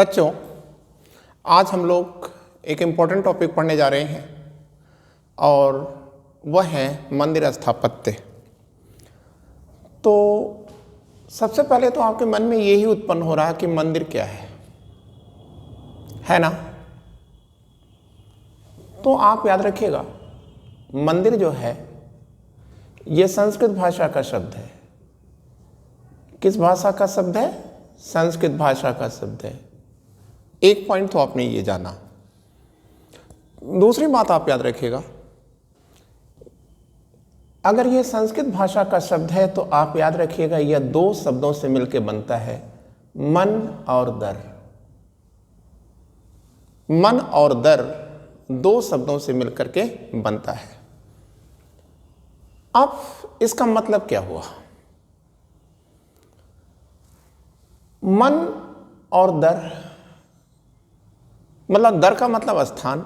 बच्चों, आज हम लोग एक इम्पोर्टेंट टॉपिक पढ़ने जा रहे हैं और वह है मंदिर स्थापत्य। तो सबसे पहले तो आपके मन में यही उत्पन्न हो रहा है कि मंदिर क्या है ना? तो आप याद रखिएगा, मंदिर जो है यह संस्कृत भाषा का शब्द है। किस भाषा का शब्द है? संस्कृत भाषा का शब्द है। एक पॉइंट तो आपने ये जाना। दूसरी बात आप याद रखिएगा, अगर यह संस्कृत भाषा का शब्द है तो आप याद रखिएगा यह दो शब्दों से मिलकर बनता है, मन और दर। मन और दर दो शब्दों से मिलकर के बनता है। अब इसका मतलब क्या हुआ? मन और दर मतलब दर का मतलब स्थान।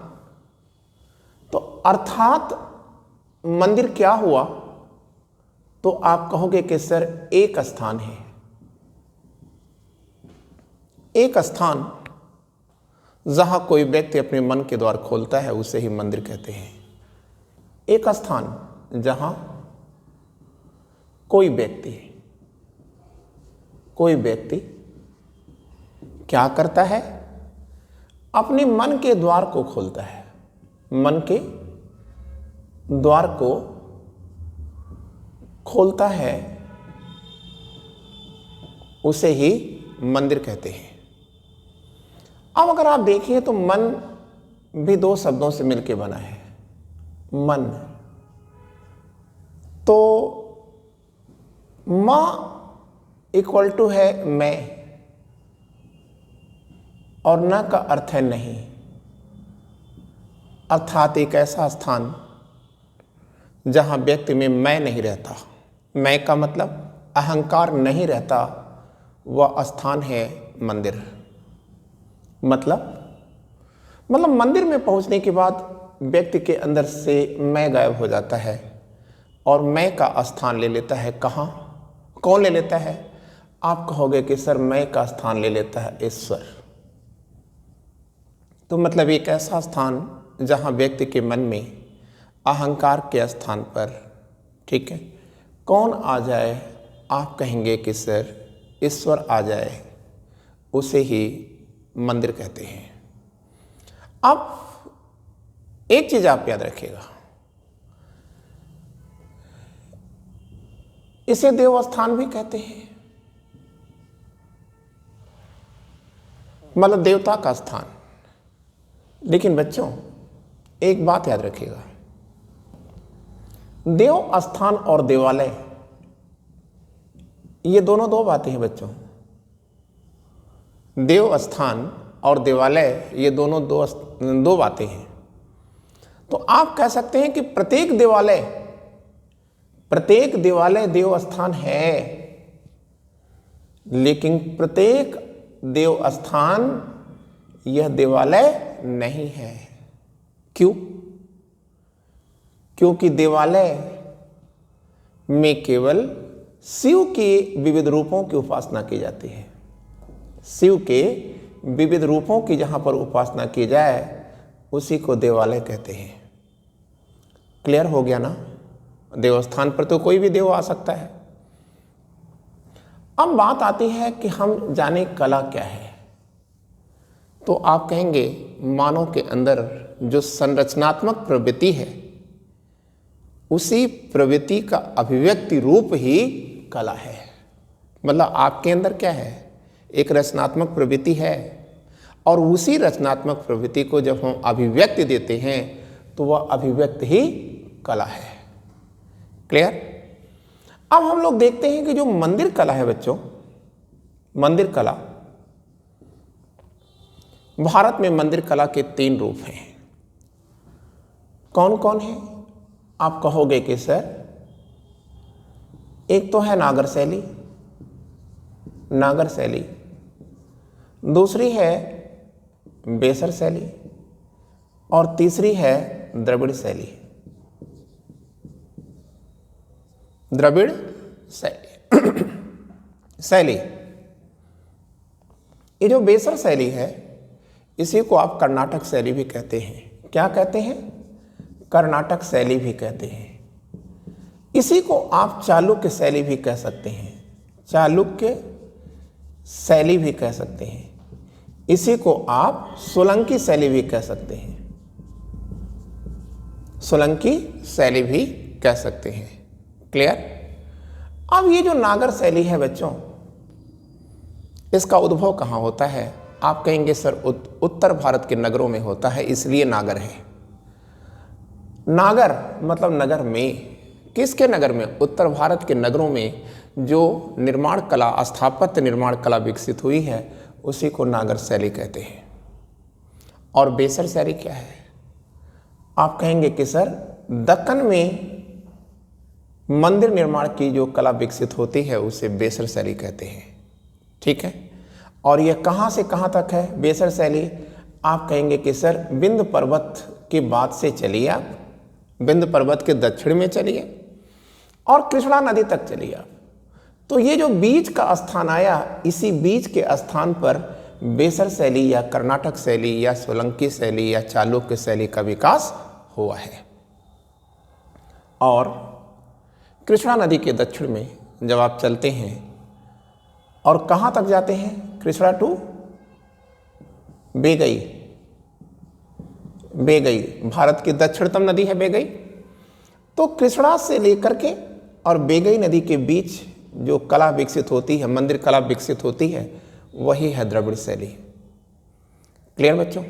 तो अर्थात मंदिर क्या हुआ? तो आप कहोगे कि सर एक स्थान है। एक स्थान जहां कोई व्यक्ति अपने मन के द्वार खोलता है उसे ही मंदिर कहते हैं। एक स्थान जहां कोई व्यक्ति क्या करता है? अपने मन के द्वार को खोलता है। मन के द्वार को खोलता है, उसे ही मंदिर कहते हैं। अब अगर आप देखिए तो मन भी दो शब्दों से मिलकर बना है। मन तो मां इक्वल टू है मैं, और न का अर्थ है नहीं। अर्थात एक ऐसा स्थान जहां व्यक्ति में मैं नहीं रहता। मैं का मतलब अहंकार नहीं रहता, वह स्थान है मंदिर। मतलब मंदिर में पहुंचने के बाद व्यक्ति के अंदर से मैं गायब हो जाता है और मैं का स्थान ले लेता है। कहां? कौन ले लेता है? आप कहोगे कि सर मैं का स्थान ले लेता है ईश्वर। तो मतलब एक ऐसा स्थान जहां व्यक्ति के मन में अहंकार के स्थान पर, ठीक है, कौन आ जाए? आप कहेंगे कि सर ईश्वर आ जाए, उसे ही मंदिर कहते हैं। अब एक चीज आप याद रखिएगा, इसे देवस्थान भी कहते हैं, मतलब देवता का स्थान। लेकिन बच्चों एक बात याद रखिएगा, देव स्थान और देवालय ये दोनों दो बातें हैं बच्चों। देव स्थान और देवालय ये दोनों दो बातें हैं। तो आप कह सकते हैं कि प्रत्येक देवालय देव स्थान है, लेकिन प्रत्येक देव स्थान यह देवालय नहीं है। क्यों? क्योंकि देवालय में केवल शिव के विविध रूपों की उपासना की जाती है। शिव के विविध रूपों की जहां पर उपासना की जाए उसी को देवालय कहते हैं। क्लियर हो गया ना? देवस्थान पर तो कोई भी देव आ सकता है। अब बात आती है कि हम जाने कला क्या है। तो आप कहेंगे मानव के अंदर जो संरचनात्मक प्रवृत्ति है, उसी प्रवृत्ति का अभिव्यक्ति रूप ही कला है। मतलब आपके अंदर क्या है? एक रचनात्मक प्रवृत्ति है, और उसी रचनात्मक प्रवृत्ति को जब हम अभिव्यक्ति देते हैं तो वह अभिव्यक्ति ही कला है। क्लियर? अब हम लोग देखते हैं कि जो मंदिर कला है बच्चों, मंदिर कला, भारत में मंदिर कला के 3 रूप हैं। कौन कौन है? आप कहोगे कि सर एक तो है नागर शैली, दूसरी है बेसर शैली, और तीसरी है द्रविड़ शैली। ये जो बेसर शैली है इसी को आप कर्नाटक शैली भी कहते हैं। क्या कहते हैं? कर्नाटक शैली भी कहते हैं। इसी को आप चालुक्य शैली भी कह सकते हैं। चालुक्य शैली भी कह सकते हैं। इसी को आप सोलंकी शैली भी कह सकते हैं। सोलंकी शैली भी कह सकते हैं। क्लियर? अब ये जो नागर शैली है बच्चों, इसका उद्भव कहाँ होता है? आप कहेंगे सर उत्तर भारत के नगरों में होता है इसलिए नागर है। नागर मतलब नगर में। किसके नगर में? उत्तर भारत के नगरों में जो निर्माण कला, स्थापत्य निर्माण कला विकसित हुई है उसी को नागर शैली कहते हैं। और बेसर शैली क्या है? आप कहेंगे कि सर दक्कन में मंदिर निर्माण की जो कला विकसित होती है उसे बेसर शैली कहते हैं। ठीक है? और यह कहाँ से कहाँ तक है बेसर शैली? आप कहेंगे कि सर विंध्य पर्वत के बाद से चलिए आप, विंध्य पर्वत के दक्षिण में चलिए और कृष्णा नदी तक चलिए आप, तो ये जो बीच का स्थान आया, इसी बीच के स्थान पर बेसर शैली या कर्नाटक शैली या सोलंकी शैली या चालुक्य शैली का विकास हुआ है। और कृष्णा नदी के दक्षिण में जब आप चलते हैं और कहाँ तक जाते हैं? कृष्णा टू बेगई। बेगई भारत की दक्षिणतम नदी है बेगई। तो कृष्णा से लेकर के और बेगई नदी के बीच जो कला विकसित होती है, मंदिर कला विकसित होती है, वही है द्रविड़ शैली। क्लियर बच्चों?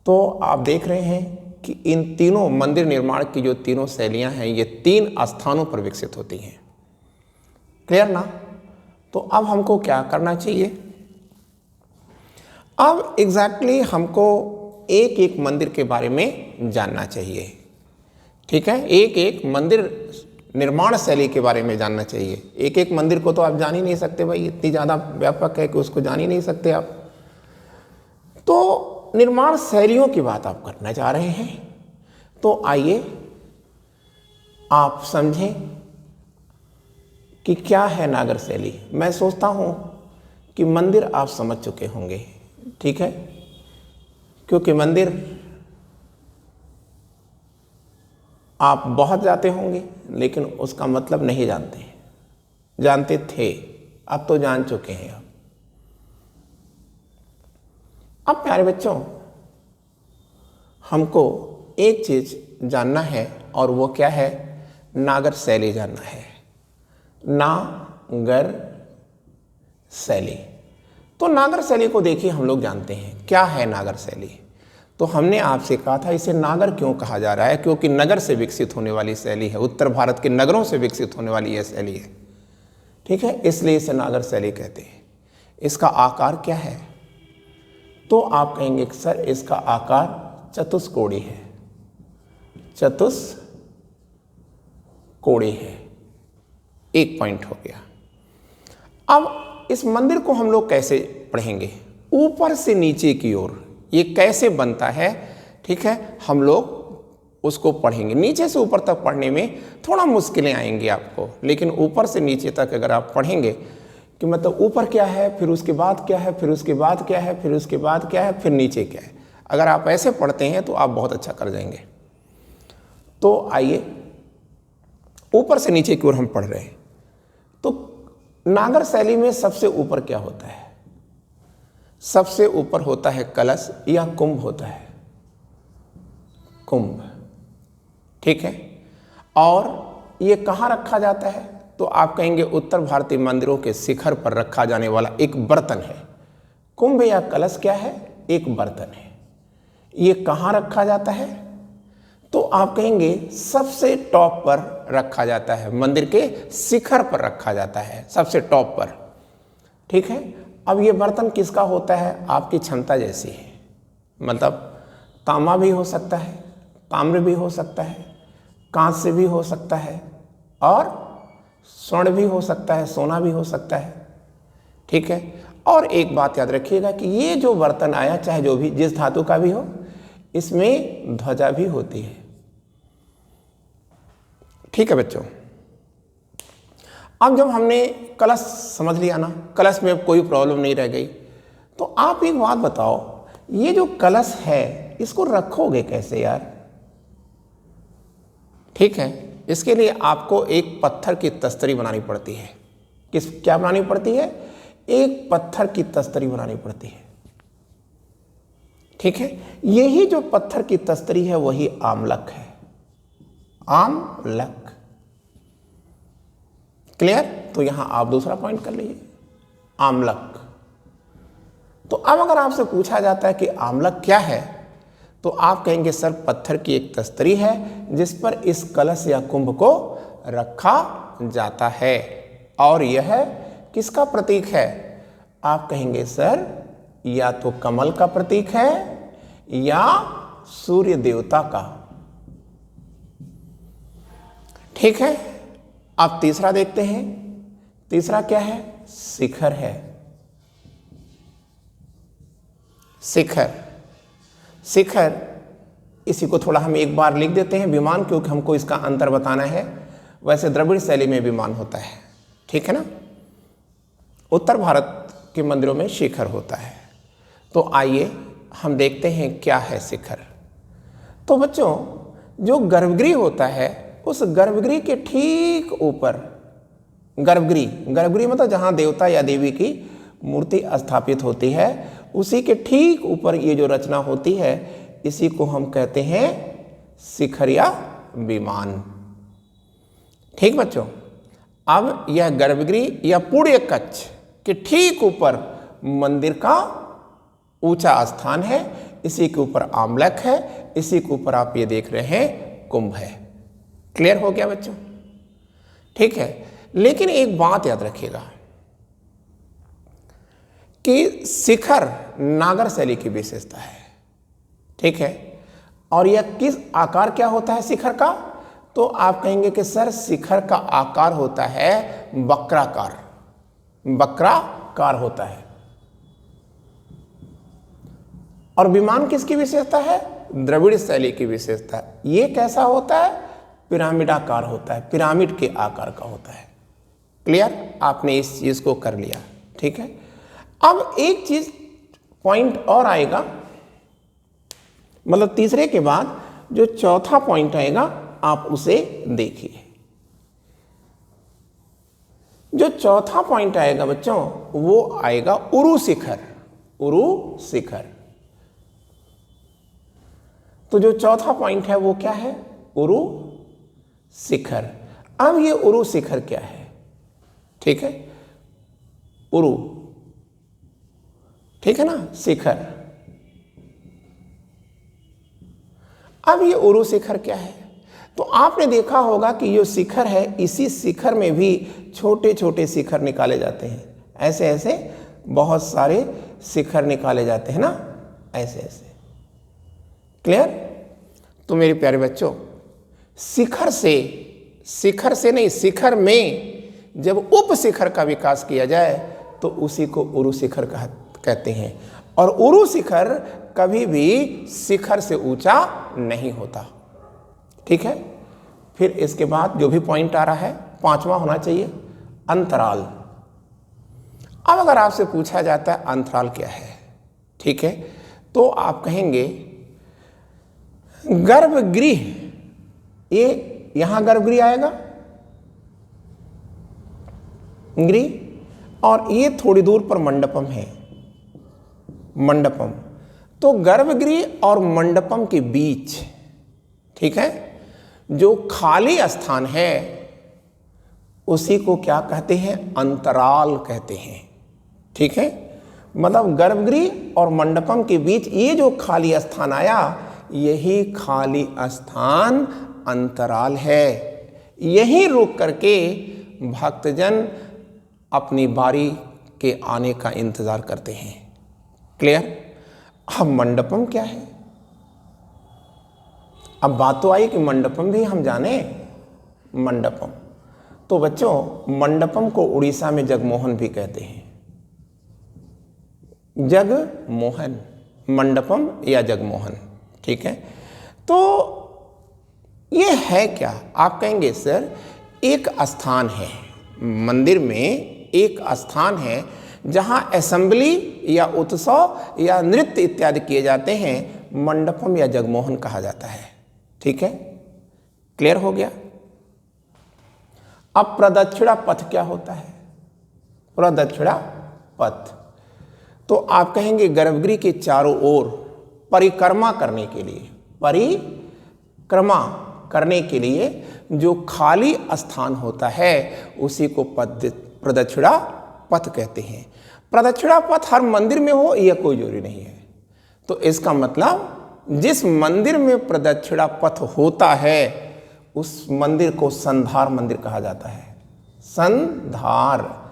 तो आप देख रहे हैं कि इन तीनों मंदिर निर्माण की जो तीनों शैलियां हैं ये 3 स्थानों पर विकसित होती हैं। क्लियर ना? तो अब हमको क्या करना चाहिए? अब एग्जैक्टली हमको एक एक मंदिर के बारे में जानना चाहिए। ठीक है? एक एक मंदिर निर्माण शैली के बारे में जानना चाहिए। एक एक मंदिर को तो आप जान ही नहीं सकते भाई, इतनी ज़्यादा व्यापक है कि उसको जान ही नहीं सकते आप। तो निर्माण शैलियों की बात आप करना चाह रहे हैं, तो आइए आप समझें कि क्या है नागर शैली। मैं सोचता हूं कि मंदिर आप समझ चुके होंगे। ठीक है? क्योंकि मंदिर आप बहुत जाते होंगे लेकिन उसका मतलब नहीं जानते। जानते थे, अब तो जान चुके हैं। अब प्यारे बच्चों, हमको एक चीज जानना है और वो क्या है? नागर शैली जानना है। नागर शैली। तो नागर शैली को देखिए हम लोग जानते हैं क्या है नागर शैली। तो हमने आपसे कहा था इसे नागर क्यों कहा जा रहा है? क्योंकि नगर से विकसित होने वाली शैली है, उत्तर भारत के नगरों से विकसित होने वाली यह शैली है। ठीक है? इसलिए इसे नागर शैली कहते हैं। इसका आकार क्या है? तो आप कहेंगे सर इसका आकार चतुष्कोणीय है। चतुष्कोणीय है। एक पॉइंट हो गया। अब इस मंदिर को हम लोग कैसे पढ़ेंगे? ऊपर से नीचे की ओर ये कैसे बनता है? ठीक है? हम लोग उसको पढ़ेंगे। नीचे से ऊपर तक पढ़ने में थोड़ा मुश्किलें आएंगी आपको, लेकिन ऊपर से नीचे तक अगर आप पढ़ेंगे कि मतलब ऊपर क्या है, फिर उसके बाद क्या है, फिर उसके बाद क्या है, फिर उसके बाद क्या है, फिर नीचे क्या है, अगर आप ऐसे पढ़ते हैं तो आप बहुत अच्छा कर जाएंगे। तो आइए ऊपर से नीचे की ओर हम पढ़ रहे हैं। तो नागर शैली में सबसे ऊपर क्या होता है? सबसे ऊपर होता है कलश या कुंभ होता है। कुंभ। ठीक है? और ये कहाँ रखा जाता है? तो आप कहेंगे उत्तर भारतीय मंदिरों के शिखर पर रखा जाने वाला एक बर्तन है। कुंभ या कलश क्या है? एक बर्तन है। ये कहाँ रखा जाता है? तो आप कहेंगे सबसे टॉप पर रखा जाता है, मंदिर के शिखर पर रखा जाता है, सबसे टॉप पर। ठीक है? अब ये बर्तन किसका होता है? आपकी क्षमता जैसी है। मतलब तांबा भी हो सकता है, ताम्र भी हो सकता है, कांच से भी हो सकता है और स्वर्ण भी हो सकता है, सोना भी हो सकता है। ठीक है? और एक बात याद रखिएगा कि ये जो बर्तन आया, चाहे जो भी जिस धातु का भी हो, इसमें ध्वजा भी होती है। ठीक है बच्चों? अब जब हमने कलश समझ लिया ना, कलश में कोई प्रॉब्लम नहीं रह गई, तो आप एक बात बताओ, ये जो कलश है इसको रखोगे कैसे यार? ठीक है, इसके लिए आपको एक पत्थर की तस्तरी बनानी पड़ती है। क्या बनानी पड़ती है? एक पत्थर की तस्तरी बनानी पड़ती है। ठीक है, यही जो पत्थर की तस्तरी है वही आमलक है, आमलक। क्लियर? तो यहां आप दूसरा पॉइंट कर लीजिए, आमलक। तो अब अगर आपसे पूछा जाता है कि आमलक क्या है, तो आप कहेंगे सर पत्थर की एक तस्तरी है जिस पर इस कलश या कुंभ को रखा जाता है, और यह किसका प्रतीक है? आप कहेंगे सर या तो कमल का प्रतीक है या सूर्य देवता का। ठीक है, अब तीसरा देखते हैं। तीसरा क्या है? शिखर है, शिखर। शिखर, इसी को थोड़ा हम एक बार लिख देते हैं विमान, क्योंकि हमको इसका अंतर बताना है। वैसे द्रविड़ शैली में विमान होता है, ठीक है ना, उत्तर भारत के मंदिरों में शिखर होता है। तो आइए हम देखते हैं क्या है शिखर। तो बच्चों, जो गर्भगृह होता है उस गर्भगृह के ठीक ऊपर, गर्भगृह मतलब जहां देवता या देवी की मूर्ति स्थापित होती है, उसी के ठीक ऊपर ये जो रचना होती है इसी को हम कहते हैं शिखर या विमान। ठीक बच्चों, अब यह गर्भगृह या पुण्य कक्ष के ठीक ऊपर मंदिर का ऊंचा स्थान है, इसी के ऊपर आमलक है, इसी के ऊपर आप ये देख रहे हैं कुंभ है। क्लियर हो गया बच्चों? ठीक है, लेकिन एक बात याद रखिएगा कि शिखर नागर शैली की विशेषता है। ठीक है, और यह किस आकार क्या होता है शिखर का? तो आप कहेंगे कि सर शिखर का आकार होता है वक्राकार, वक्राकार होता है। और विमान किसकी विशेषता है? द्रविड़ शैली की विशेषता है। ये कैसा होता है? पिरामिडाकार होता है, पिरामिड के आकार का होता है। क्लियर? आपने इस चीज को कर लिया। ठीक है, अब एक चीज पॉइंट और आएगा, मतलब तीसरे के बाद जो चौथा पॉइंट आएगा आप उसे देखिए। जो चौथा पॉइंट आएगा बच्चों वो आएगा उरु शिखर, उरु शिखर। तो जो चौथा पॉइंट है वो क्या है? उरु शिखर। अब ये उरु शिखर क्या है? ठीक है, उरु, ठीक है ना, शिखर। अब ये उरु शिखर क्या है? तो आपने देखा होगा कि ये शिखर है, इसी शिखर में भी छोटे छोटे शिखर निकाले जाते हैं। ऐसे ऐसे बहुत सारे शिखर निकाले जाते हैं ना, ऐसे ऐसे। क्लियर? तो मेरे प्यारे बच्चों, शिखर से नहीं, शिखर में जब उप शिखर का विकास किया जाए तो उसी को उरु शिखर कहते हैं। और उरु शिखर कभी भी शिखर से ऊंचा नहीं होता। ठीक है, फिर इसके बाद जो भी पॉइंट आ रहा है पांचवा होना चाहिए, अंतराल। अब अगर आपसे पूछा जाता है अंतराल क्या है, ठीक है, तो आप कहेंगे गर्भगृह, ये यहां गर्भगृह आएगा, गृह, और ये थोड़ी दूर पर मंडपम है, मंडपम। तो गर्भगृह और मंडपम के बीच, ठीक है, जो खाली स्थान है उसी को क्या कहते हैं? अंतराल कहते हैं। ठीक है, मतलब गर्भगृह और मंडपम के बीच ये जो खाली स्थान आया, यही खाली स्थान अंतराल है। यहीं रुक करके भक्तजन अपनी बारी के आने का इंतजार करते हैं। क्लियर? अब मंडपम क्या है? अब बात तो आई कि मंडपम भी हम जाने। मंडपम, तो बच्चों मंडपम को उड़ीसा में जगमोहन भी कहते हैं। जगमोहन, मंडपम या जगमोहन। ठीक है, तो ये है क्या? आप कहेंगे सर एक स्थान है, मंदिर में एक स्थान है जहां असेंबली या उत्सव या नृत्य इत्यादि किए जाते हैं मंडपम या जगमोहन कहा जाता है। ठीक है, क्लियर हो गया। अब प्रदक्षिणा पथ क्या होता है? प्रदक्षिणा पथ तो आप कहेंगे गर्भगृह के चारों ओर परिक्रमा करने के लिए जो खाली स्थान होता है उसी को प्रदक्षिणा पथ कहते हैं। प्रदक्षिणा पथ हर मंदिर में हो यह कोई जरूरी नहीं है। तो इसका मतलब जिस मंदिर में प्रदक्षिणा पथ होता है उस मंदिर को संधार मंदिर कहा जाता है, संधार।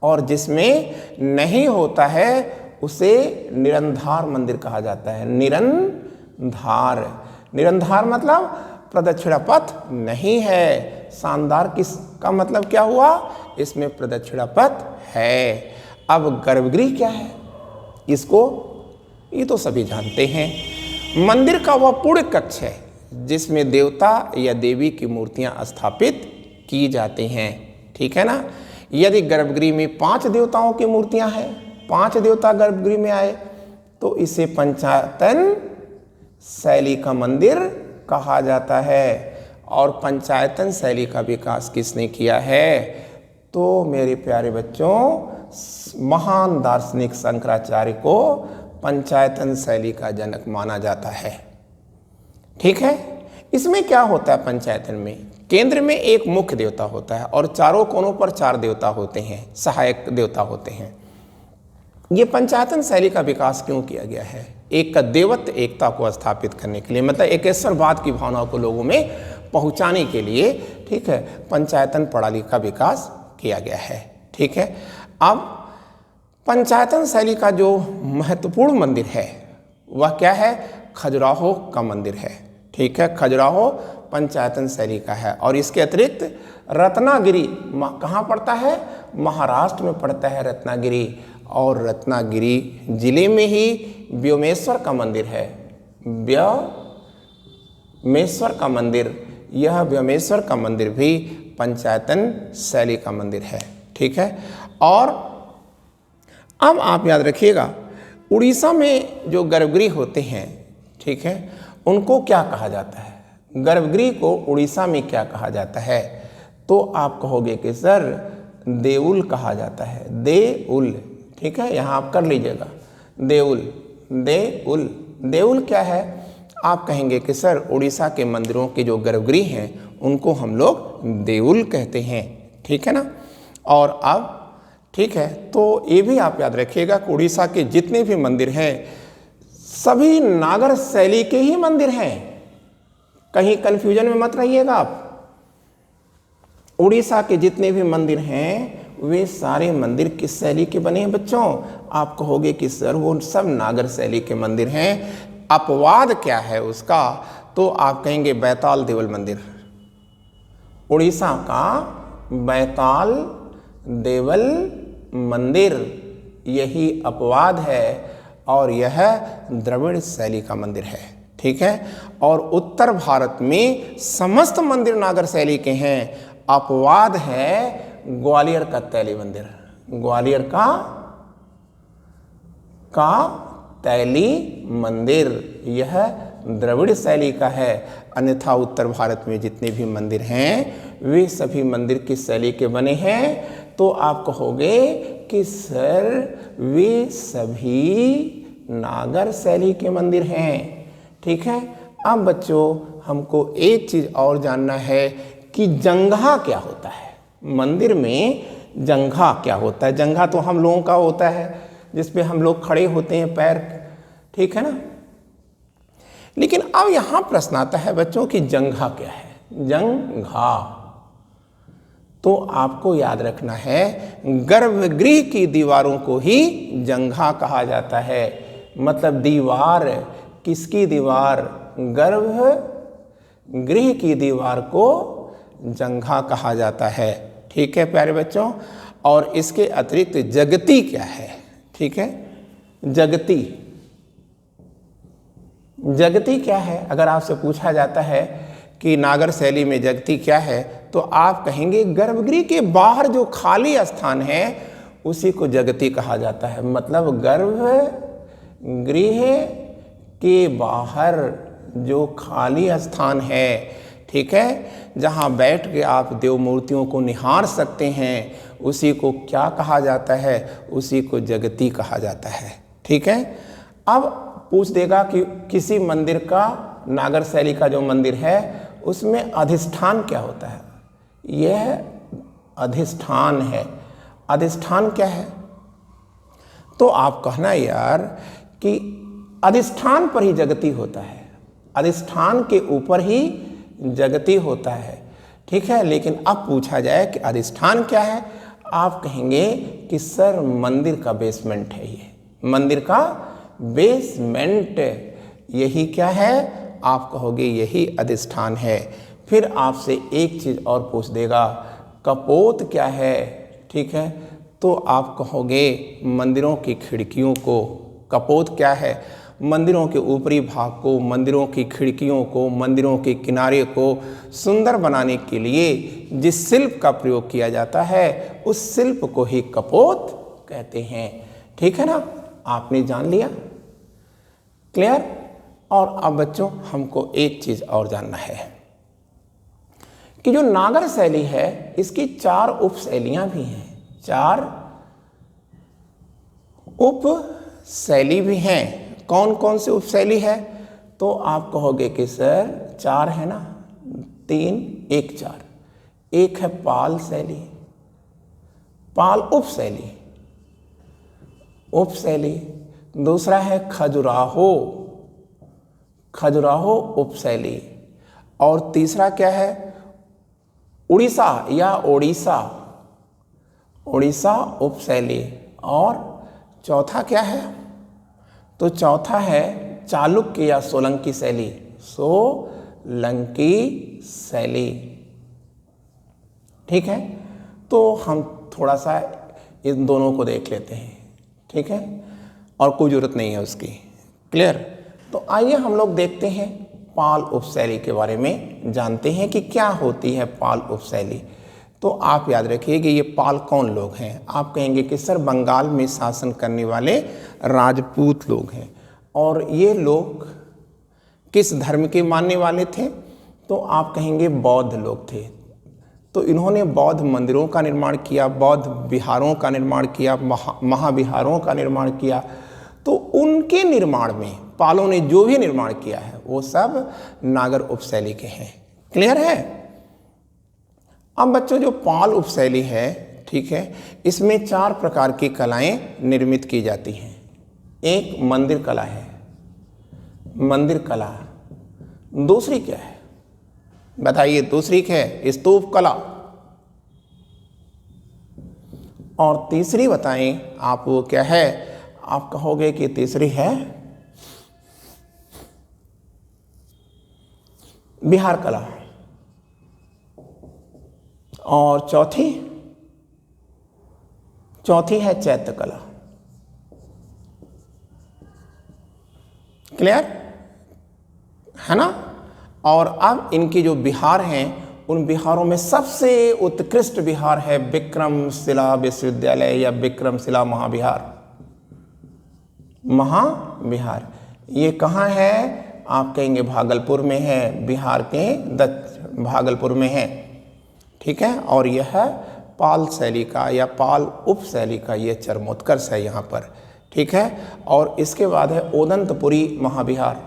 और जिसमें नहीं होता है उसे निरंधार मंदिर कहा जाता है, निरंधार। निरंधार मतलब प्रदक्षिणा पथ नहीं है। शानदार किसका मतलब क्या हुआ? इसमें प्रदक्षिणा पथ है। अब गर्भगृह क्या है? इसको ये तो सभी जानते हैं। मंदिर का वह पूर्ण कक्ष है जिसमें देवता या देवी की मूर्तियां स्थापित की जाती हैं। ठीक है ना। यदि गर्भगृह में 5 देवताओं की मूर्तियां हैं, 5 देवता गर्भगृह में आए तो इसे पंचायतन शैली का मंदिर कहा जाता है। और पंचायतन शैली का विकास किसने किया है? तो मेरे प्यारे बच्चों, महान दार्शनिक शंकराचार्य को पंचायतन शैली का जनक माना जाता है। ठीक है। इसमें क्या होता है? पंचायतन में केंद्र में एक मुख्य देवता होता है और चारों कोनों पर 4 देवता होते हैं, सहायक देवता होते हैं। ये पंचायतन शैली का विकास क्यों किया गया है? एक का देवत्व एकता को स्थापित करने के लिए, मतलब एकेश्वरवाद की भावनाओं को लोगों में पहुंचाने के लिए। ठीक है, पंचायतन प्रणाली का विकास किया गया है। ठीक है। अब पंचायतन शैली का जो महत्वपूर्ण मंदिर है वह क्या है? खजुराहो का मंदिर है। ठीक है, खजुराहो पंचायतन शैली का है। और इसके अतिरिक्त रत्नागिरी कहाँ पड़ता है? महाराष्ट्र में पड़ता है रत्नागिरी। और रत्नागिरी जिले में ही व्योमेश्वर का मंदिर है, व्योमेश्वर का मंदिर। यह व्योमेश्वर का मंदिर भी पंचायतन शैली का मंदिर है। ठीक है। और अब आप याद रखिएगा, उड़ीसा में जो गर्भगृह होते हैं, ठीक है, उनको क्या कहा जाता है? गर्भगृह को उड़ीसा में क्या कहा जाता है? तो आप कहोगे कि सर देउल कहा जाता है, देउल। ठीक है, यहाँ आप कर लीजिएगा, देउल। देउल देउल क्या है? आप कहेंगे कि सर उड़ीसा के मंदिरों के जो गर्भगृह हैं उनको हम लोग देउल कहते हैं। ठीक है ना। और अब ठीक है, तो ये भी आप याद रखिएगा कि उड़ीसा के जितने भी मंदिर हैं सभी नागर शैली के ही मंदिर हैं। कहीं कंफ्यूजन में मत रहिएगा आप। उड़ीसा के जितने भी मंदिर हैं वे सारे मंदिर किस शैली के बने हैं बच्चों? आप कहोगे कि सर वो सब नागर शैली के मंदिर हैं। अपवाद क्या है उसका? तो आप कहेंगे बैताल देवल मंदिर। उड़ीसा का बैताल देवल मंदिर यही अपवाद है और यह द्रविड़ शैली का मंदिर है। ठीक है। और उत्तर भारत में समस्त मंदिर नागर शैली के हैं। अपवाद है ग्वालियर का तैली मंदिर, ग्वालियर का तैली मंदिर, यह द्रविड़ शैली का है। अन्यथा उत्तर भारत में जितने भी मंदिर हैं वे सभी मंदिर किस शैली के बने हैं? तो आप कहोगे कि सर वे सभी नागर शैली के मंदिर हैं। ठीक है। अब बच्चों हमको एक चीज़ और जानना है कि जंघा क्या होता है? मंदिर में जंघा क्या होता है? जंघा तो हम लोगों का होता है जिस पे हम लोग खड़े होते हैं, पैर। ठीक है ना। लेकिन अब यहाँ प्रश्न आता है बच्चों कि जंघा क्या है? जंघा तो आपको याद रखना है गर्भगृह की दीवारों को ही जंघा कहा जाता है। मतलब दीवार, किसकी दीवार? गर्भगृह की दीवार को जंघा कहा जाता है। ठीक है प्यारे बच्चों। और इसके अतिरिक्त जगती क्या है? ठीक है, जगती, जगती क्या है? अगर आपसे पूछा जाता है कि नागर शैली में जगती क्या है तो आप कहेंगे गर्भगृह के बाहर जो खाली स्थान है उसी को जगती कहा जाता है। मतलब गर्भ गृह के बाहर जो खाली स्थान है, ठीक है, जहाँ बैठ के आप देव मूर्तियों को निहार सकते हैं, उसी को क्या कहा जाता है? उसी को जगती कहा जाता है। ठीक है। अब पूछ देगा कि किसी मंदिर का, नागर शैली का जो मंदिर है, उसमें अधिष्ठान क्या होता है? यह अधिष्ठान है। अधिष्ठान क्या है? तो आप कहना यार कि अधिष्ठान पर ही जगती होता है, अधिष्ठान के ऊपर ही जगती होता है। ठीक है। लेकिन अब पूछा जाए कि अधिष्ठान क्या है, आप कहेंगे कि सर मंदिर का बेसमेंट है, ये मंदिर का बेसमेंट, यही क्या है? आप कहोगे यही अधिष्ठान है। फिर आपसे एक चीज़ और पूछ देगा, कपोत क्या है? ठीक है। तो आप कहोगे मंदिरों की खिड़कियों को, कपोत क्या है? मंदिरों के ऊपरी भाग को, मंदिरों की खिड़कियों को, मंदिरों के किनारे को सुंदर बनाने के लिए जिस शिल्प का प्रयोग किया जाता है, उस शिल्प को ही कपोत कहते हैं। ठीक है ना, आपने जान लिया। क्लियर। और अब बच्चों हमको एक चीज और जानना है कि जो नागर शैली है, इसकी 4 उप शैलियां भी हैं, 4 उप शैली भी हैं। कौन कौन सी उपशैली है? तो आप कहोगे कि सर 4 है ना, 3 1 4। एक है पाल शैली, पाल उपशैली, उपशैली। दूसरा है खजुराहो, खजुराहो उपशैली। और तीसरा क्या है? उड़ीसा या ओडिशा, ओडिशा उपशैली। और चौथा क्या है? तो चौथा है चालुक्य या सोलंकी शैली, सोलंकी शैली। ठीक है। तो हम थोड़ा सा इन दोनों को देख लेते हैं। ठीक है। और कोई जरूरत नहीं है उसकी। क्लियर। तो आइए हम लोग देखते हैं पाल उपशैली के बारे में, जानते हैं कि क्या होती है पाल उपशैली। तो आप याद रखिए कि ये पाल कौन लोग हैं। आप कहेंगे कि सर बंगाल में शासन करने वाले राजपूत लोग हैं। और ये लोग किस धर्म के मानने वाले थे? तो आप कहेंगे बौद्ध लोग थे। तो इन्होंने बौद्ध मंदिरों का निर्माण किया, बौद्ध विहारों का निर्माण किया, महाविहारों का निर्माण किया। तो उनके निर्माण में पालों ने जो भी निर्माण किया है वो सब नागर उपशैली के हैं। क्लियर है। अब बच्चों जो पाल उपशैली है, ठीक है, इसमें 4 प्रकार की कलाएं निर्मित की जाती हैं। एक मंदिर कला है, मंदिर कला। दूसरी क्या है बताइए? दूसरी क्या है? स्तूप कला। और तीसरी बताएं आप, वो क्या है? आप कहोगे कि तीसरी है बिहार कला। और चौथी है चैत्य कला। क्लियर है ना। और अब इनकी जो विहार हैं, उन विहारों में सबसे उत्कृष्ट विहार है विक्रमशिला विश्वविद्यालय या विक्रमशिला महाविहार। महाविहार ये कहाँ है? आप कहेंगे भागलपुर में है, बिहार के भागलपुर में है। ठीक है। और यह है पाल शैली का या पाल उप शैली का ये चरमोत्कर्ष है यहाँ पर। ठीक है। और इसके बाद है ओदंतपुरी महाविहार,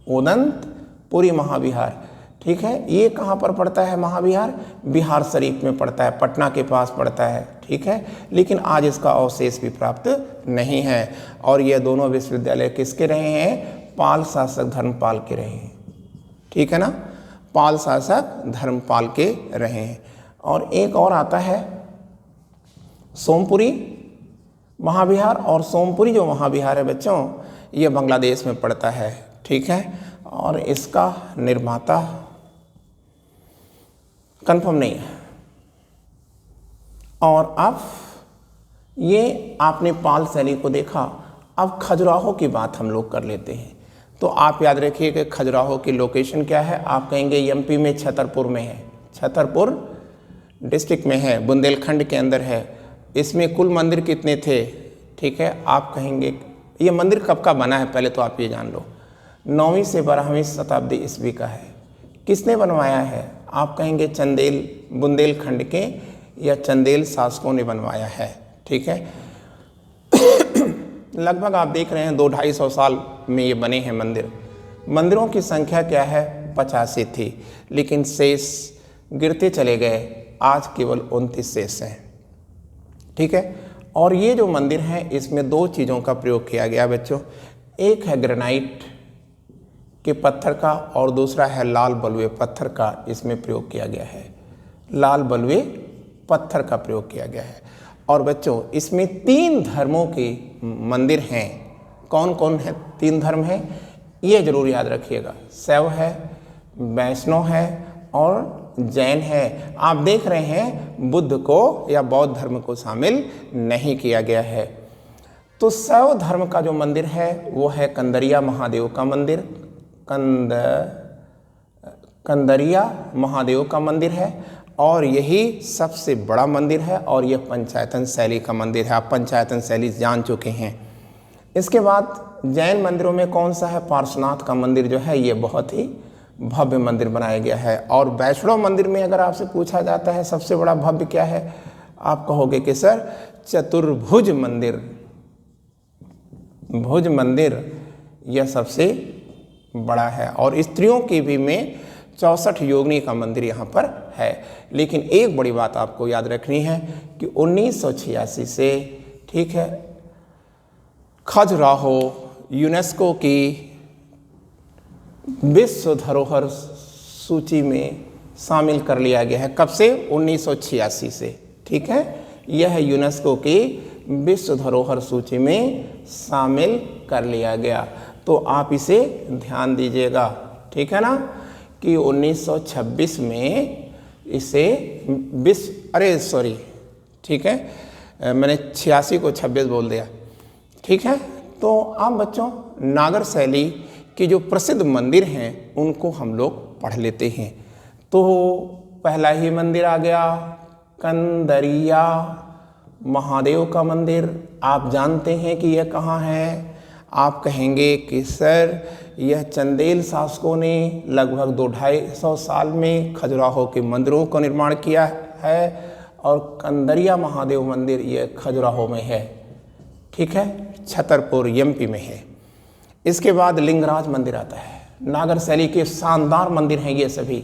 ओदंतपुरी महाविहार। ठीक है। ये कहाँ पर पड़ता है महाविहार? बिहार शरीफ में पड़ता है, पटना के पास पड़ता है। ठीक है। लेकिन आज इसका अवशेष भी प्राप्त नहीं है। और ये दोनों विश्वविद्यालय किसके रहे हैं? पाल शासक धर्मपाल के रहे हैं। ठीक है ना, पाल शासक धर्मपाल के रहे हैं। और एक और आता है सोमपुरी महाविहार। और सोमपुरी जो महाविहार है बच्चों, ये बांग्लादेश में पड़ता है। ठीक है। और इसका निर्माता कंफर्म नहीं है। और अब ये आपने पाल शैली को देखा। अब खजुराहो की बात हम लोग कर लेते हैं। तो आप याद रखिए कि खजुराहो की लोकेशन क्या है? आप कहेंगे एमपी में छतरपुर में है, छतरपुर डिस्ट्रिक्ट में है, बुंदेलखंड के अंदर है। इसमें कुल मंदिर कितने थे? ठीक है, आप कहेंगे ये मंदिर कब का बना है, पहले तो आप ये जान लो। 9वीं से 12वीं शताब्दी ईस्वी का है। किसने बनवाया है? आप कहेंगे चंदेल बुंदेलखंड के या चंदेल शासकों ने बनवाया है। ठीक है, लगभग आप देख रहे हैं 200-250 साल में ये बने हैं मंदिर। मंदिरों की संख्या क्या है? 85 थी, लेकिन शेष गिरते चले गए, आज केवल 29 शेष हैं। ठीक है, और ये जो मंदिर हैं इसमें 2 चीज़ों का प्रयोग किया गया बच्चों। एक है ग्रेनाइट के पत्थर का और दूसरा है लाल बलुए पत्थर का इसमें प्रयोग किया गया है। लाल बलुए पत्थर का प्रयोग किया गया है। और बच्चों इसमें 3 धर्मों के मंदिर हैं। कौन कौन है 3 धर्म हैं? ये जरूर याद रखिएगा, शैव है, वैष्णव है और जैन है। आप देख रहे हैं बुद्ध को या बौद्ध धर्म को शामिल नहीं किया गया है। तो शैव धर्म का जो मंदिर है वो है कंदरिया महादेव का मंदिर। कंदरिया महादेव का मंदिर है और यही सबसे बड़ा मंदिर है और यह पंचायतन शैली का मंदिर है। आप पंचायतन शैली जान चुके हैं। इसके बाद जैन मंदिरों में कौन सा है? पार्श्वनाथ का मंदिर जो है ये बहुत ही भव्य मंदिर बनाया गया है। और वैष्णव मंदिर में अगर आपसे पूछा जाता है सबसे बड़ा भव्य क्या है, आप कहोगे कि सर चतुर्भुज मंदिर, भुज मंदिर यह सबसे बड़ा है। और स्त्रियों की भी में 64 योगिनी का मंदिर यहाँ पर है। लेकिन एक बड़ी बात आपको याद रखनी है कि 1986 से, ठीक है, खजुराहो यूनेस्को की विश्व धरोहर सूची में शामिल कर लिया गया है। कब से? 1986 से। ठीक है, यह यूनेस्को की विश्व धरोहर सूची में शामिल कर लिया गया। तो आप इसे ध्यान दीजिएगा, ठीक है ना, कि 1926 में इसे ठीक है, मैंने 86 को 26 बोल दिया। ठीक है, तो आप बच्चों नागर शैली के जो प्रसिद्ध मंदिर हैं उनको हम लोग पढ़ लेते हैं। तो पहला ही मंदिर आ गया कंदरिया महादेव का मंदिर। आप जानते हैं कि यह कहाँ है? आप कहेंगे कि सर यह चंदेल शासकों ने लगभग 200-250 साल में खजुराहो के मंदिरों का निर्माण किया है और कंदरिया महादेव मंदिर यह खजुराहो में है। ठीक है, छतरपुर एमपी में है। इसके बाद लिंगराज मंदिर आता है। नागर शैली के शानदार मंदिर हैं ये सभी,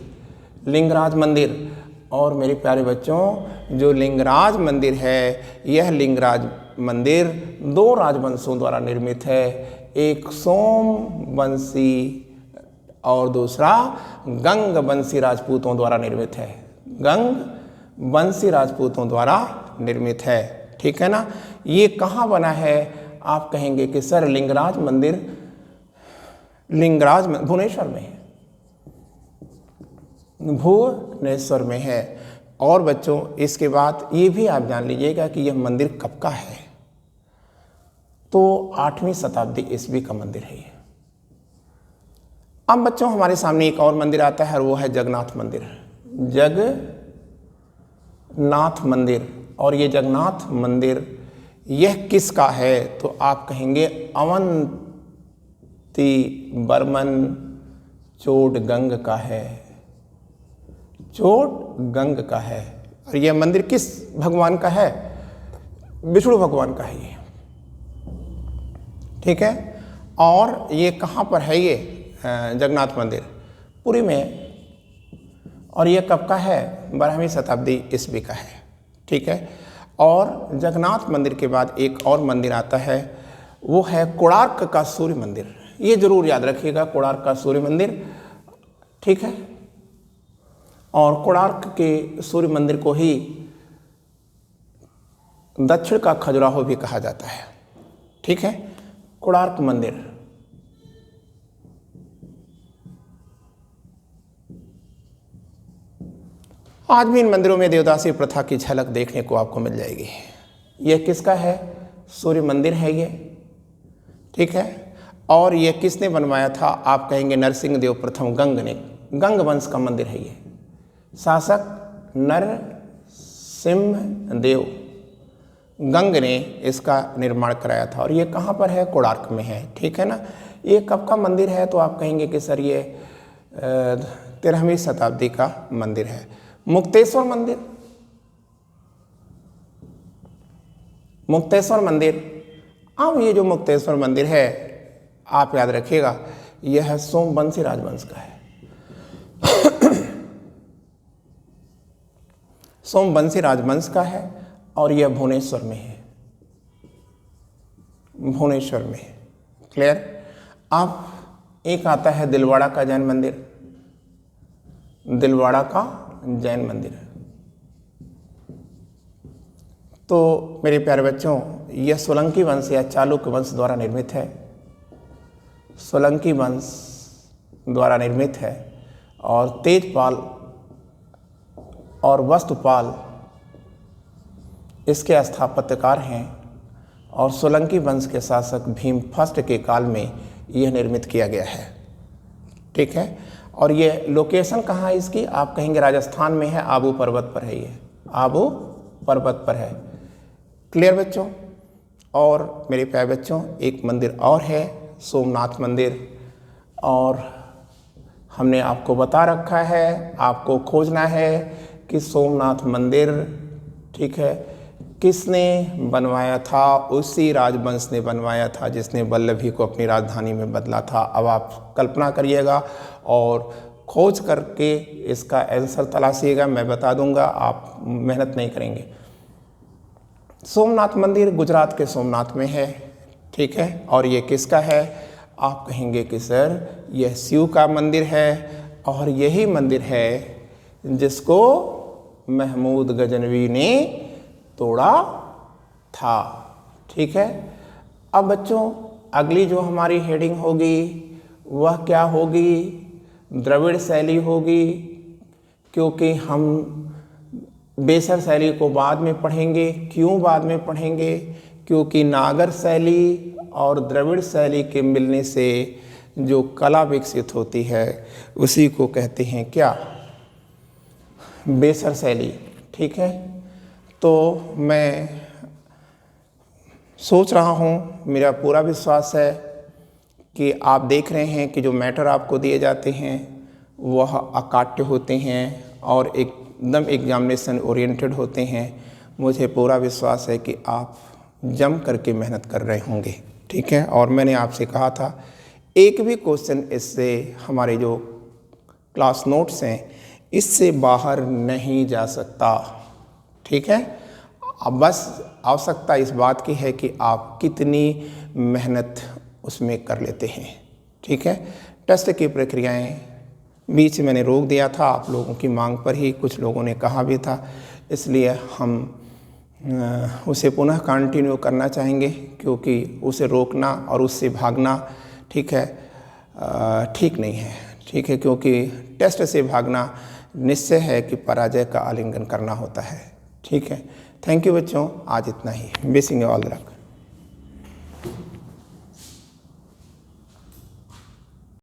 लिंगराज मंदिर। और मेरे प्यारे बच्चों जो लिंगराज मंदिर है, यह लिंगराज मंदिर 2 राजवंशों द्वारा निर्मित है। एक सोमवंशी और दूसरा गंगवंशी राजपूतों द्वारा निर्मित है। गंगवंशी राजपूतों द्वारा निर्मित है। ठीक है ना। ये कहाँ बना है? आप कहेंगे कि सर लिंगराज मंदिर भुवनेश्वर में है, भुवनेश्वर में है। और बच्चों इसके बाद ये भी आप जान लीजिएगा कि यह मंदिर कब का है। तो 8वीं शताब्दी ईस्वी का मंदिर है ये। अब बच्चों हमारे सामने एक और मंदिर आता है और वो है जगन्नाथ मंदिर। जगन्नाथ मंदिर। और ये जगन्नाथ मंदिर यह किसका है? तो आप कहेंगे अवंती बर्मन चोडगंग का है। चोडगंग का है। और यह मंदिर किस भगवान का है? विष्णु भगवान का है ये। ठीक है। और ये कहाँ पर है? ये जगन्नाथ मंदिर पुरी में। और ये कब का है? 12वीं शताब्दी ईस्वी का है। ठीक है। और जगन्नाथ मंदिर के बाद एक और मंदिर आता है, वो है कोणार्क का सूर्य मंदिर। ये जरूर याद रखिएगा, कोणार्क का सूर्य मंदिर। ठीक है। और कोणार्क के सूर्य मंदिर को ही दक्षिण का खजुराहो भी कहा जाता है। ठीक है। कोणार्क मंदिर। आज भी इन मंदिरों में देवदासी प्रथा की झलक देखने को आपको मिल जाएगी। यह किसका है? सूर्य मंदिर है ये। ठीक है। और यह किसने बनवाया था? आप कहेंगे नरसिंह देव प्रथम गंग ने। गंग वंश का मंदिर है ये। शासक नरसिंह देव गंग ने इसका निर्माण कराया था। और ये कहाँ पर है? कोणार्क में है। ठीक है ना। ये कब का मंदिर है? तो आप कहेंगे कि सर ये 13वीं शताब्दी का मंदिर है। मुक्तेश्वर मंदिर, मुक्तेश्वर मंदिर, अब ये जो मुक्तेश्वर मंदिर है आप याद रखिएगा यह सोमवंशी राजवंश का है। सोमवंशी राजवंश का है और यह भुवनेश्वर में है, भुवनेश्वर में है। क्लियर। अब एक आता है दिलवाड़ा का जैन मंदिर, दिलवाड़ा का जैन मंदिर। तो मेरे प्यारे बच्चों यह सोलंकी वंश या चालुक्य वंश द्वारा निर्मित है, सोलंकी वंश द्वारा निर्मित है। और तेजपाल और वस्तुपाल इसके स्थापत्यकार हैं और सोलंकी वंश के शासक भीम फर्स्ट के काल में यह निर्मित किया गया है। ठीक है। और ये लोकेशन कहाँ है इसकी? आप कहेंगे राजस्थान में है, आबू पर्वत पर है, ये आबू पर्वत पर है। क्लियर बच्चों। और मेरे प्यारे बच्चों एक मंदिर और है सोमनाथ मंदिर, और हमने आपको बता रखा है, आपको खोजना है कि सोमनाथ मंदिर, ठीक है, किसने बनवाया था? उसी राजवंश ने बनवाया था जिसने वल्लभी को अपनी राजधानी में बदला था। अब आप कल्पना करिएगा और खोज करके इसका आंसर तलाशिएगा, मैं बता दूंगा, आप मेहनत नहीं करेंगे। सोमनाथ मंदिर गुजरात के सोमनाथ में है। ठीक है। और ये किसका है? आप कहेंगे कि सर यह शिव का मंदिर है, और यही मंदिर है जिसको महमूद गजनवी ने तोड़ा था। ठीक है। अब बच्चों अगली जो हमारी हेडिंग होगी वह क्या होगी? द्रविड़ शैली होगी, क्योंकि हम बेसर शैली को बाद में पढ़ेंगे। क्यों बाद में पढ़ेंगे? क्योंकि नागर शैली और द्रविड़ शैली के मिलने से जो कला विकसित होती है उसी को कहते हैं क्या? बेसर शैली। ठीक है। तो मैं सोच रहा हूँ, मेरा पूरा विश्वास है कि आप देख रहे हैं कि जो मैटर आपको दिए जाते हैं वह अकाट्य होते हैं और एकदम एग्जामिनेशन ओरिएंटेड होते हैं। मुझे पूरा विश्वास है कि आप जम करके मेहनत कर रहे होंगे। ठीक है। और मैंने आपसे कहा था एक भी क्वेश्चन इससे हमारे जो क्लास नोट्स हैं इससे बाहर नहीं जा सकता। ठीक है। अब बस आवश्यकता इस बात की है कि आप कितनी मेहनत उसमें कर लेते हैं। ठीक है। टेस्ट की प्रक्रियाएं बीच मैंने रोक दिया था, आप लोगों की मांग पर ही, कुछ लोगों ने कहा भी था, इसलिए हम उसे पुनः कंटिन्यू करना चाहेंगे, क्योंकि उसे रोकना और उससे भागना, ठीक है, ठीक नहीं है। ठीक है। क्योंकि टेस्ट से भागना निश्चय है कि पराजय का आलिंगन करना होता है। ठीक है। थैंक यू बच्चों, आज इतना ही। Wishing you all the luck.